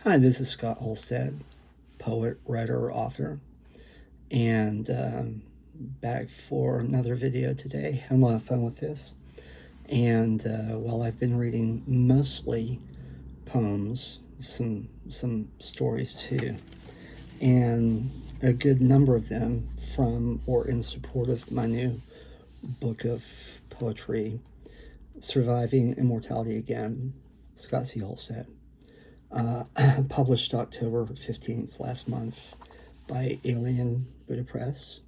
Hi, this is Scott Holstad, poet, writer, author, and back for another video today. Had a lot of fun with this. And while I've been reading mostly poems, some stories too, and a good number of them from or in support of my new book of poetry, Surviving Immortality Again, Scott C Holstad. Published October 15th last month by Alien Buddha Press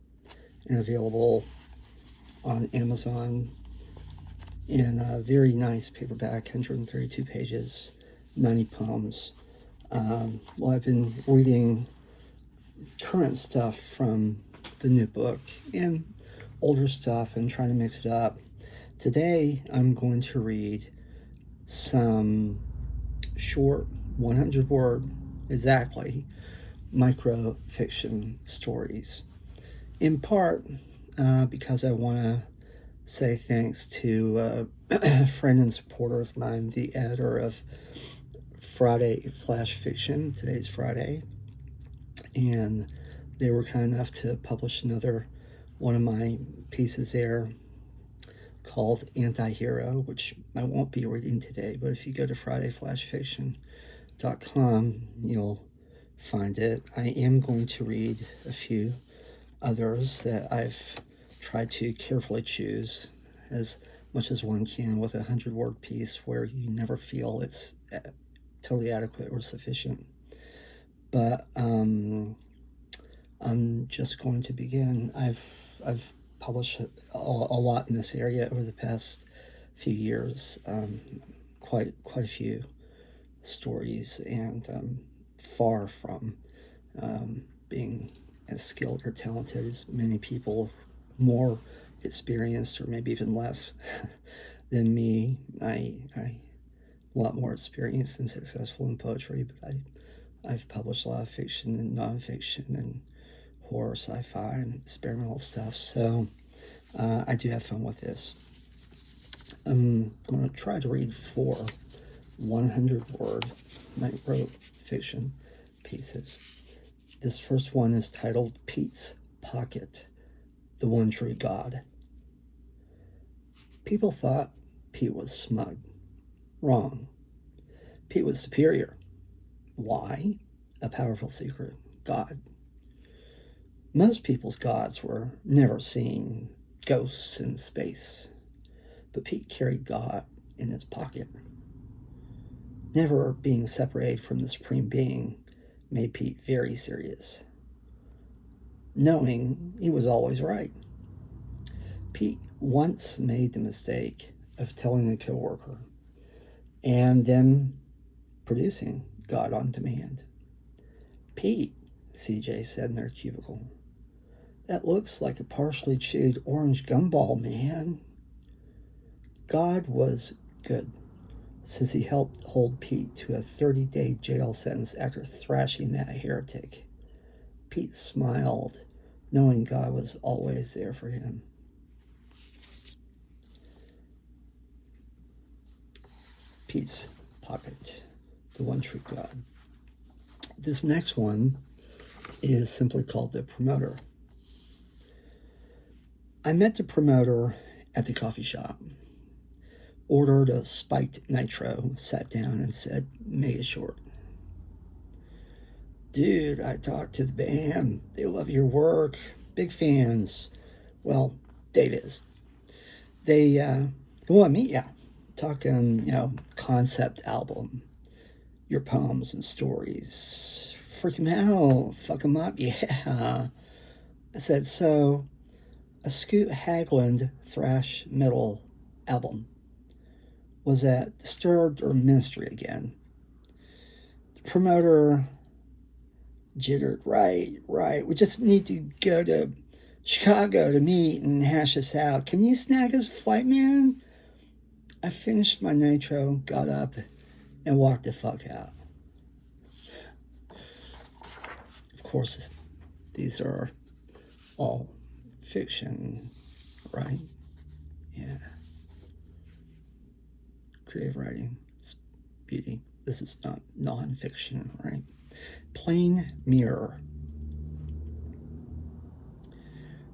and available on Amazon in a very nice paperback, 132 pages, 90 poems. Well, I've been reading current stuff from the new book and older stuff and trying to mix it up. Today, I'm going to read some short 100-word, exactly, microfiction stories. In part because I want to say thanks to a friend and supporter of mine, the editor of Friday Flash Fiction. Today's Friday. And they were kind enough to publish another one of my pieces there called Anti-Hero, which I won't be reading today, but if you go to fridayflashfiction.com, you'll find it. I am going to read a few others that I've tried to carefully choose as much as one can with a 100-word piece where you never feel it's totally adequate or sufficient. But I'm just going to begin. I've published a lot in this area over the past few years, quite a few stories, and far from being as skilled or talented as many people, more experienced or maybe even less than me. I'm a lot more experienced and successful in poetry, but I've published a lot of fiction and nonfiction and horror, sci-fi, and experimental stuff, so I do have fun with this. I'm going to try to read 4 100-word microfiction pieces. This first one is titled Pete's Pocket, the One True God. People thought Pete was smug. Wrong. Pete was superior. Why? A powerful secret. God. Most people's gods were never seen, ghosts in space. But Pete carried God in his pocket. Never being separated from the Supreme Being made Pete very serious, knowing he was always right. Pete once made the mistake of telling a coworker and then producing God on demand. Pete, CJ said in their cubicle, that looks like a partially chewed orange gumball, man. God was good, since he helped hold Pete to a 30-day jail sentence after thrashing that heretic. Pete smiled, knowing God was always there for him. Pete's Pocket, the One True God. This next one is simply called The Promoter. I met the promoter at the coffee shop, ordered a spiked nitro, sat down and said, make it short. Dude, I talked to the band. They love your work. Big fans. Well, Dave is. They want to meet you. Talking, concept album, your poems and stories. Freak them out. Fuck them up. Yeah. I said, so, a Scoot Hagland thrash metal album. Was that Disturbed or Ministry again? The promoter jittered. Right. We just need to go to Chicago to meet and hash this out. Can you snag us a flight, man? I finished my nitro, got up, and walked the fuck out. Of course, these are all fiction, right? Yeah. Creative writing, it's beauty. this is not nonfiction, right? Plain mirror.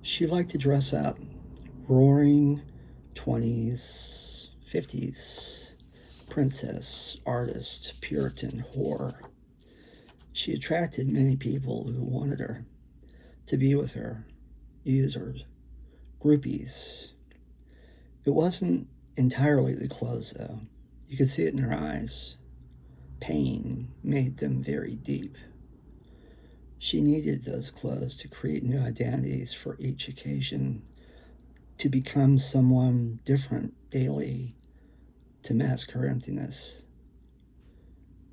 She liked to dress up, roaring 20s, 50s, princess, artist, Puritan, whore. She attracted many people who wanted her to be with her, users, groupies. It wasn't entirely the clothes, though. You could see it in her eyes. Pain made them very deep. She needed those clothes to create new identities for each occasion, to become someone different daily, to mask her emptiness.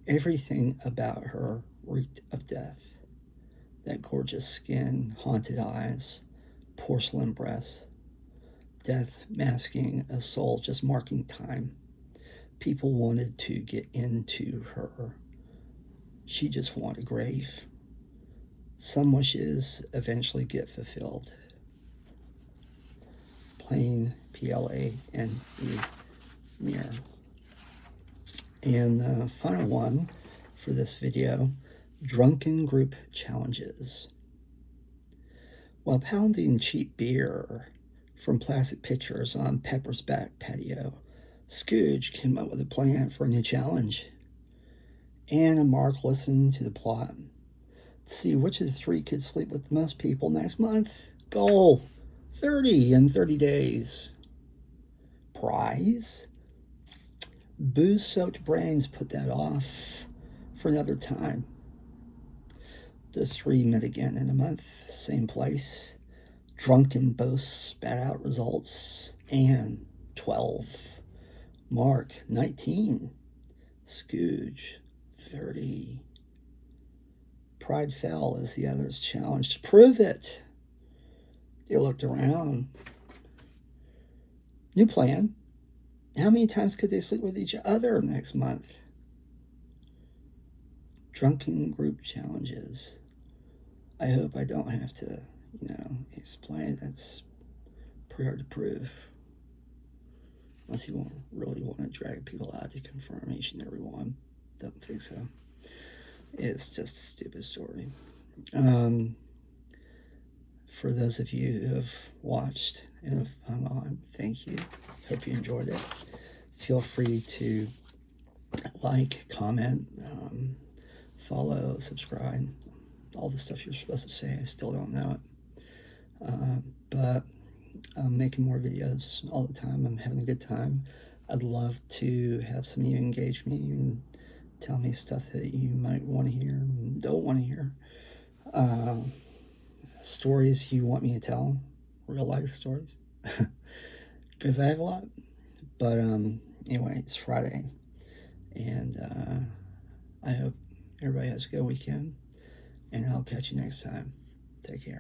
Everything about her reeked of death. That gorgeous skin, haunted eyes, porcelain breasts. Death masking a soul, just marking time. People wanted to get into her. She just wanted a grave. Some wishes eventually get fulfilled. Plain, P-L-A-N-E, mirror. And the final one for this video, drunken group challenges. While pounding cheap beer from plastic pitchers on Pepper's back patio, Scrooge came up with a plan for a new challenge. Anne and Mark listened to the plot to see which of the three could sleep with the most people next month. Goal, 30 in 30 days. Prize? Booze-soaked brains put that off for another time. The three met again in a month, same place. Drunken boasts spat out results. Anne, 12. Mark, 19. Scrooge, 30. Pride fell as the others challenged to prove it. They looked around. New plan. How many times could they sleep with each other next month? Drunken group challenges. I hope I don't have to, explain. That's pretty hard to prove. Unless you really want to drag people out to confirm each and every one. Don't think so. It's just a stupid story. For those of you who have watched and have hung on, thank you. Hope you enjoyed it. Feel free to like, comment, follow, subscribe, all the stuff you're supposed to say. I still don't know it. But I'm making more videos all the time. I'm having a good time. I'd love to have some of you engage me and tell me stuff that you might want to hear and don't want to hear. Stories you want me to tell, real life stories, because I have a lot. But anyway, it's Friday, and I hope everybody has a good weekend, and I'll catch you next time. Take care.